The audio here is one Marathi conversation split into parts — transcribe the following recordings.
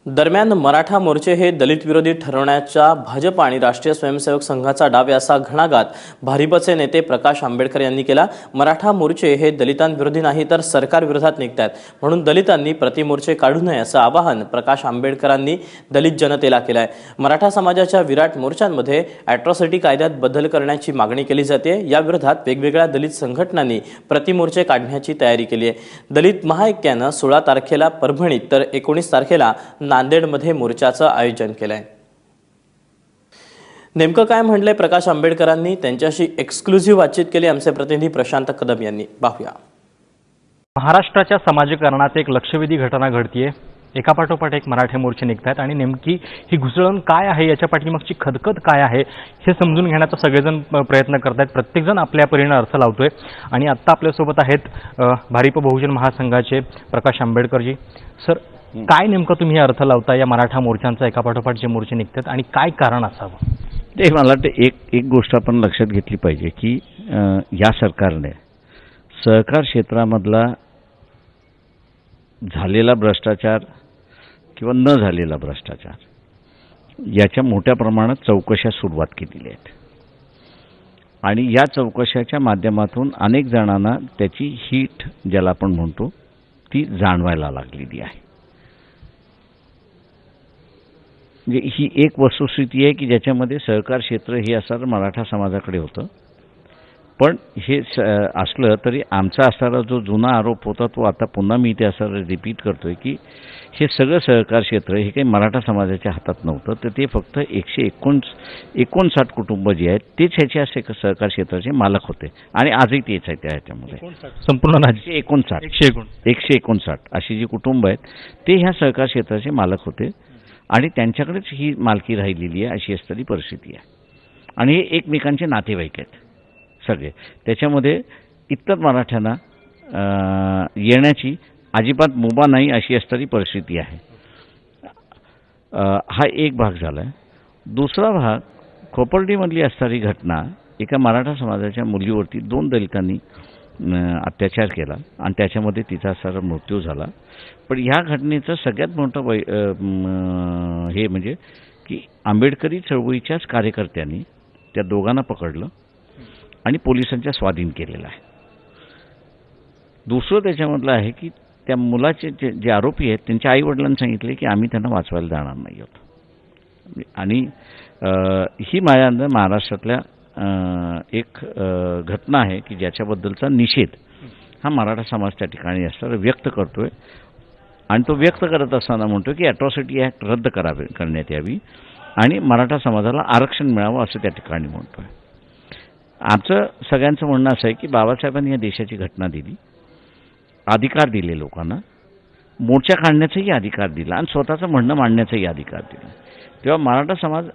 दरम्यान मराठा मोर्चे हे दलित विरोधी ठरवण्याचा भाजप आणि राष्ट्रीय स्वयंसेवक संघाचा डाव असा घणाघात भारिपचे नेते प्रकाश आंबेडकर यांनी केला। मराठा मोर्चे हे दलितांविरोधी नाही तर सरकार विरोधात निघतात, म्हणून दलितांनी प्रतिमोर्चे काढू नये असं आवाहन प्रकाश आंबेडकरांनी दलित जनतेला केलं आहे। मराठा समाजाच्या विराट मोर्चांमध्ये अॅट्रॉसिटी कायद्यात बदल करण्याची मागणी केली जाते। या विरोधात वेगवेगळ्या दलित संघटनांनी प्रतिमोर्चे काढण्याची तयारी केली आहे। दलित महाऐक्यानं 16 तारखेला परभणीत तर 19 तारखेला नांदेडमध्ये मोर्चाचं आयोजन केलंय। नेमकं काय म्हणलंय प्रकाश आंबेडकरांनी, त्यांच्याशी एक्सक्लुझिव्ह बातचीत केली आमचे प्रतिनिधी प्रशांत कदम यांनी। पाहूया। महाराष्ट्राच्या समाजीकरणात एक लक्षवेधी घटना घडतीये। एकापाठोपाठ एक मराठा मोर्चे निघतात आणि नेमकी ही घुसळण काय आहे, याच्या पाठीमागची खदखद काय आहे हे समजून घेण्याचा सगळेजण प्रयत्न करतात। प्रत्येकजण आपल्या परीने अर्थ लावतोय आणि आता आपल्यासोबत आहेत भारिप बहुजन महासंघाचे प्रकाश आंबेडकरजी। सर, काय नेमकं तुम्ही अर्थ लावता या मराठा मोर्चांचा, एकापाठोपाठ जे मोर्चे निघतात आणि काय कारण असावं? ते मला वाटतं एक गोष्ट आपण लक्षात घेतली पाहिजे की या सरकारने सहकार क्षेत्रामधला झालेला भ्रष्टाचार किंवा न झालेला भ्रष्टाचार याच्या मोठ्या प्रमाणात चौकशा सुरुवात केलेल्या आहेत आणि या चौकशाच्या माध्यमातून अनेक जणांना त्याची हीट ज्याला आपण म्हणतो ती जाणवायला लागलेली आहे। म्हणजे ही एक वस्तुस्थिती आहे की ज्याच्यामध्ये सहकार क्षेत्र हे असणारं मराठा समाजाकडे होतं, पण हे असलं तरी आमचा असणारा जो जुना आरोप होता तो आता पुन्हा मी ते असं रिपीट करतोय की हे सगळं सहकार क्षेत्र हे काही मराठा समाजाच्या हातात नव्हतं, तर ते फक्त 159 कुटुंब जे आहेत तेच ह्याच्या सहकार क्षेत्राचे मालक होते आणि आजही तेच आहे त्या ह्याच्यामध्ये संपूर्ण राज्य 159 अशी जी कुटुंब आहेत ते ह्या सहकार क्षेत्राचे मालक होते आणि त्यांच्याकडेच ही मालकी राहिलेली आहे अशी असणारी परिस्थिती आहे आणि हे एकमेकांचे नातेवाईक आहेत सगळे। त्याच्यामध्ये इतर मराठ्यांना येण्याची अजिबात मुभा नाही अशी असणारी परिस्थिती आहे। हा एक भाग झाला आहे। दुसरा भाग, खोपर्डीमधली असणारी घटना, एका मराठा समाजाच्या मुलीवरती 2 दलितांनी अत्याचार केला आणि त्याच्यामध्ये तिचा असणारा मृत्यू झाला। पण ह्या घटनेचं सगळ्यात मोठं हे म्हणजे की आंबेडकरी चळवळीच्याच कार्यकर्त्यांनी त्या दोघांना पकडलं आणि पोलिसांच्या स्वाधीन केलेलं आहे। दुसरं त्याच्यामधलं आहे की त्या मुलाचे जे आरोपी आहेत त्यांच्या आईवडिलांनी सांगितले की आम्ही त्यांना वाचवायला जाणार नाही आहोत आणि ही माझ्या अंदाज महाराष्ट्रातल्या एक घटना आहे की ज्याच्याबद्दलचा निषेध हा मराठा समाज त्या ठिकाणी असताना व्यक्त करतोय आणि तो व्यक्त करत असताना म्हणतो की अॅट्रॉसिटी ॲक्ट रद्द करण्यात यावी आणि मराठा समाजाला आरक्षण मिळावं असं त्या ठिकाणी म्हणतोय। आमचं सगळ्यांचं म्हणणं असं आहे की बाबासाहेबांनी या देशाची घटना दिली, अधिकार दिले लोकांना, मोर्चा काढण्याचाही अधिकार दिला आणि स्वतःचं म्हणणं मांडण्याचाही अधिकार दिला। तेव्हा मराठा समाज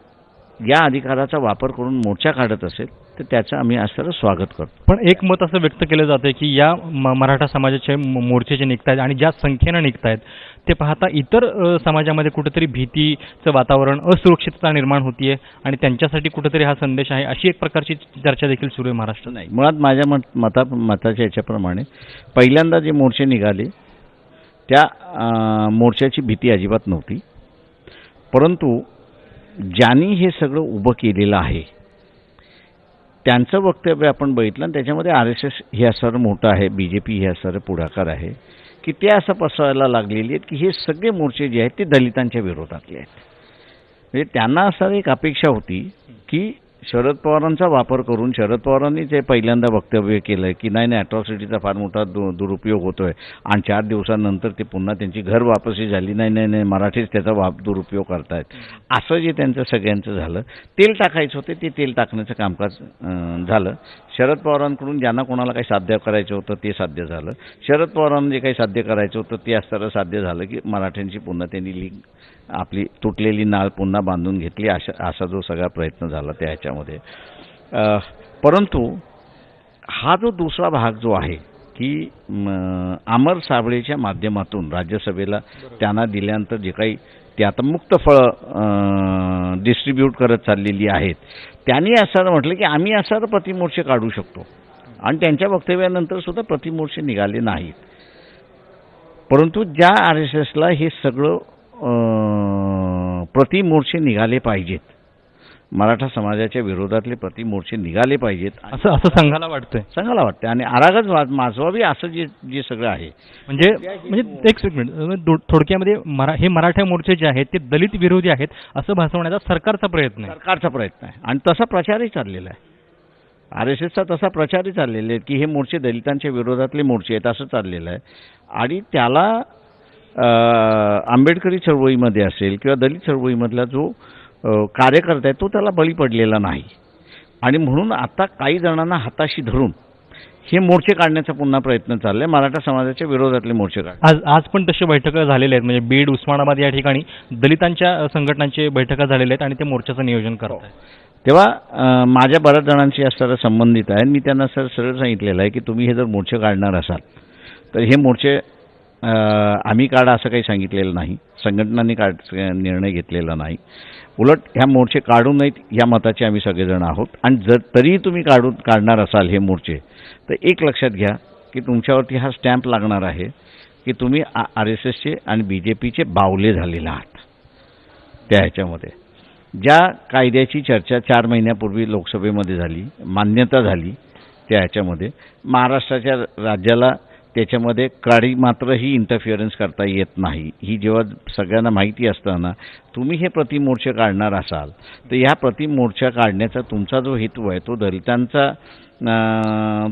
या अधिकाराचा वापर करून मोर्चा काढत असेल तर त्याचं आम्ही असं स्वागत करतो। पण एक मत असं व्यक्त केलं जातं की या मराठा समाजाचे मोर्चे जे निघत आहेत आणि ज्या संख्येनं निघत आहेत ते पाहता इतर समाजामध्ये कुठेतरी भीतीचं वातावरण, असुरक्षितता निर्माण होतीये आणि त्यांच्यासाठी कुठेतरी हा संदेश आहे अशी एक प्रकारची चर्चा देखील सुरू आहे महाराष्ट्रात। नाही, मुळात माझ्या मताच्या याच्याप्रमाणे पहिल्यांदा जे मोर्चे निघाले त्या मोर्चाची भीती अजिबात नव्हती, परंतु ज्यांनी हे सगळं उभं केलेलं आहे त्यांचं वक्तव्य आपण बघितलं आणि त्याच्यामध्ये RSS हे असं मोठं आहे, BJP हे असं पुढाकार आहे की ते असं पसरायला लागलेली आहेत की हे सगळे मोर्चे जे आहेत ते दलितांच्या विरोधातले आहेत। म्हणजे त्यांना असं एक अपेक्षा होती की शरद पवारांचा वापर करून शरद पवारांनी ते पहिल्यांदा वक्तव्य केलं की नाही अॅट्रॉसिटीचा फार मोठा दुरुपयोग होतोय आणि 4 दिवसांनंतर ते पुन्हा त्यांची घर वापसी झाली, नाही मराठीच त्याचा दुरुपयोग करतायत असं जे त्यांचं सगळ्यांचं झालं। तेल टाकायचं होतं ते तेल टाकण्याचं कामकाज झालं। शरद पवारांकडून ज्यांना कोणाला काही साध्य करायचं होतं ते साध्य झालं। शरद पवारांना जे काही साध्य करायचं होतं ते असताना साध्य झालं की मराठ्यांची पुन्हा त्यांनी लीग आपली तुटलेली नाळ पुन्हा बांधून घेतली असा जो सगळा प्रयत्न झाला त्या ह्याच्यामध्ये। परंतु हा जो दुसरा भाग जो आहे की अमर साबळेच्या माध्यमातून राज्यसभेला त्यांना दिल्यानंतर जे काही ते आता मुक्त फळं डिस्ट्रीब्यूट करत चाललेली आहेत, त्यांनी असं म्हटलं की आम्ही असं प्रतिमोर्चे काढू शकतो आणि त्यांच्या वक्तव्यानंतर सुद्धा प्रतिमोर्चे निघाले नाहीत। परंतु ज्या RSSला हे सगळं प्रति मोर्चे निघाले पाहिजेत. मराठा समाजाच्या विरोधातले प्रति मोर्चे निघाले पाहिजेत असं संघाला वाटतंय. सांगायला वाटते. आणि आरागच माजवावी असं जे सगळं आहे म्हणजे एक मिनिट, थोडक्यामध्ये हे मराठा मोर्चे जे आहेत ते दलित विरोधी आहेत असं भासवण्याचा सरकारचा प्रयत्न आहे. सरकारचा प्रयत्न आहे आणि तसा प्रचारही चाललेला आहे. RSSचा तसा प्रचारही चाललेला आहे की हे मोर्चे दलितांच्या विरोधातले मोर्चे आहेत असं चाललेलं आहे. आणि त्याला आंबेडकरी चळवळीमध्ये असेल किंवा दलित चळवळीमधला जो कार्यकर्ता आहे तो त्याला बळी पडलेला नाही. आणि म्हणून आता काही जणांना हाताशी धरून हे मोर्चे काढण्याचा पुन्हा प्रयत्न चाललाय, मराठा समाजाच्या विरोधातले मोर्चे काढ. आज पण तसे बैठका झालेल्या आहेत. म्हणजे बीड, उस्मानाबाद या ठिकाणी दलितांच्या संघटनांचे बैठका झालेल्या आहेत आणि ते मोर्चाचं नियोजन करत आहेत. तेव्हा माझ्या बऱ्याच जणांशी असणारा संबंधित आहे. मी त्यांना सरळ सांगितलेलं आहे की तुम्ही हे जर मोर्चे काढणार असाल तर हे मोर्चे आम्ही काढा असं काही सांगितलेलं नाही, संघटनांनी निर्णय घेतलेला नाही. उलट ह्या मोर्चे काढू नयेत या मताचे आम्ही सगळेजण आहोत. आणि जर तरीही तुम्ही काढणार असाल हे मोर्चे तर एक लक्षात घ्या की तुमच्यावरती हा स्टॅम्प लागणार आहे की तुम्ही RSSचे आणि BJPचे बावले झालेले आहात. त्या ह्याच्यामध्ये ज्या कायद्याची चर्चा 4 महिन्यापूर्वी लोकसभेमध्ये झाली, मान्यता झाली, त्या ह्याच्यामध्ये महाराष्ट्राच्या राज्याला त्याच्यामध्ये काडी मात्रही इंटरफिअरन्स करता येत नाही. ही जेव्हा सगळ्यांना माहिती असताना तुम्ही हे प्रतिमोर्चे काढणार असाल तर ह्या प्रतिमोर्चा काढण्याचा तुमचा जो हेतू आहे तो दलितांचा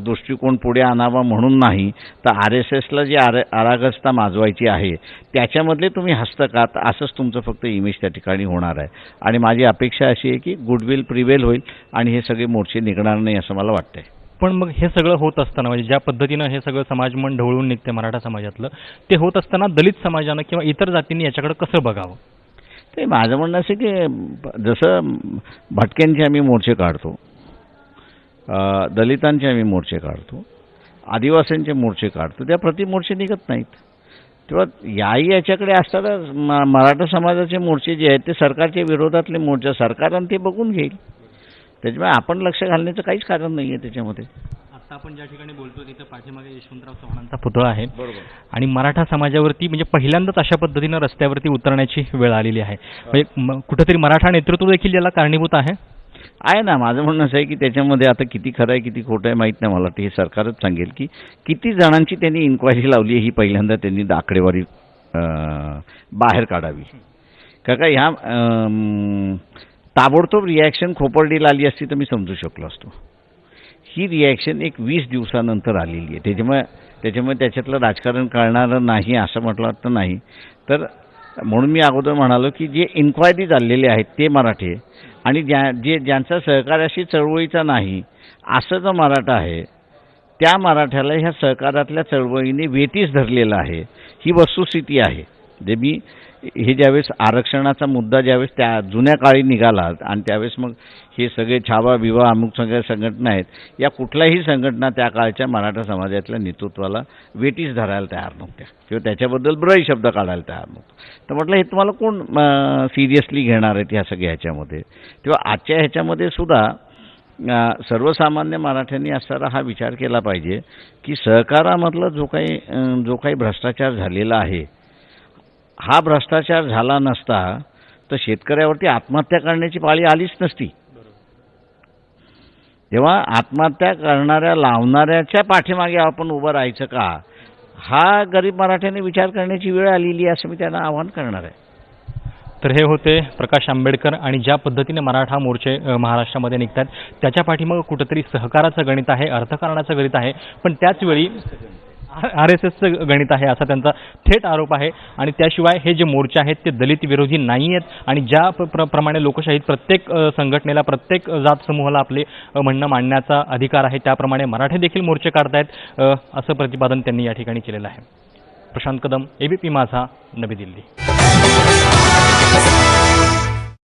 दृष्टिकोन पुढे आणावा म्हणून नाही तर RSSला जी अरागसता माजवायची आहे त्याच्यामधले तुम्ही हस्तकात असंच तुमचं फक्त इमेज त्या ठिकाणी होणार आहे. आणि माझी अपेक्षा अशी आहे की गुडविल प्रिवेल होईल आणि हे सगळे मोर्चे निघणार नाही असं मला वाटतंय. पण मग हे सगळं होत असताना म्हणजे ज्या पद्धतीनं हे सगळं समाजमन ढवळून निघते मराठा समाजातलं, ते होत असताना दलित समाजानं किंवा इतर जातींनी याच्याकडे कसं बघावं? ते माझं म्हणणं असं की जसं भटक्यांचे आम्ही मोर्चे काढतो, दलितांचे आम्ही मोर्चे काढतो, आदिवासींचे मोर्चे काढतो, त्या प्रतिमोर्चे निघत नाहीत. तेव्हा याच्याकडे असताना मराठा समाजाचे मोर्चे जे आहेत ते सरकारच्या विरोधातले मोर्चे सरकारनं ते बघून घेईल. त्याच्यामुळे आपण लक्ष घालण्याचं काहीच कारण नाही आहे त्याच्यामध्ये. आता आपण ज्या ठिकाणी बोलतो तिथं पाठीमागे यशवंतराव चव्हाणांचा पुतळा आहे. बरोबर. आणि मराठा समाजावरती म्हणजे पहिल्यांदाच अशा पद्धतीनं रस्त्यावरती उतरण्याची वेळ आलेली आहे. म्हणजे कुठेतरी मराठा नेतृत्व देखील याला कारणीभूत आहे ना. माझं म्हणणं असं आहे की त्याच्यामध्ये आता किती खरं आहे किती खोटं आहे माहीत नाही मला. हे सरकारच सांगेल की किती जणांची त्यांनी इन्क्वायरी लावली आहे ही पहिल्यांदा त्यांनी आकडेवारी बाहेर काढावी. का ह्या ताबडतोब रिॲक्शन खोपर्डीला आली असती तर मी समजू शकलो असतो. ही रिॲक्शन एक 20 दिवसानंतर आलेली आहे. त्याच्यामुळे त्याच्यातलं राजकारण कळणारं नाही असं म्हटलं तर नाही. तर म्हणून मी अगोदर म्हणालो की जे इन्क्वायरी झालेले आहेत ते मराठे आणि ज्यांचा सहकार्याशी चळवळीचा नाही असं जो मराठा आहे त्या मराठ्याला ह्या सहकारातल्या चळवळीने वेठीस धरलेलं आहे. ही वस्तुस्थिती आहे. जे मी हे ज्यावेळेस आरक्षणाचा मुद्दा ज्यावेळेस त्या जुन्या काळी निघाला आणि त्यावेळेस मग हे सगळे छावा बिवा अमुक सगळ्या संघटना आहेत, या कुठल्याही संघटना त्या काळच्या मराठा समाजातल्या नेतृत्वाला वेठीस धरायला तयार नव्हत्या किंवा त्याच्याबद्दल ब्रही शब्द काढायला तयार नव्हतं. तर म्हटलं हे तुम्हाला कोण सिरियसली घेणार आहेत ह्या सगळ्या ह्याच्यामध्ये. तेव्हा आजच्या ह्याच्यामध्ये सुद्धा सर्वसामान्य मराठ्यांनी असणारा हा विचार केला पाहिजे की सहकारामधला जो काही भ्रष्टाचार झालेला आहे हा भ्रष्टाचार झाला नसता तर शेतकऱ्यावरती आत्महत्या करण्याची पाळी आलीच नसती. तेव्हा आत्महत्या करणाऱ्या लावणाऱ्याच्या पाठीमागे आपण उभं राहायचं का, हा गरीब मराठ्याने विचार करण्याची वेळ आलेली आहे असं मी त्यांना आवाहन करणार आहे. तर हे होते प्रकाश आंबेडकर. आणि ज्या पद्धतीने मराठा मोर्चे महाराष्ट्रामध्ये निघतात त्याच्या पाठीमागे कुठेतरी सहकाराचं गणित आहे, अर्थकारणाचं गणित आहे, पण त्याचवेळी RSSचं गणित आहे असा त्यांचा थेट आरोप आहे. आणि त्याशिवाय हे जे मोर्चे आहेत ते दलित विरोधी नाही आहेत. आणि ज्या प्रमाणे लोकशाहीत प्रत्येक संघटनेला प्रत्येक जात समूहाला आपले म्हणणं मांडण्याचा अधिकार आहे त्याप्रमाणे मराठे देखील मोर्चे काढतायत असं प्रतिपादन त्यांनी या ठिकाणी केलेलं आहे. प्रशांत कदम, ABP माझा, नवी दिल्ली.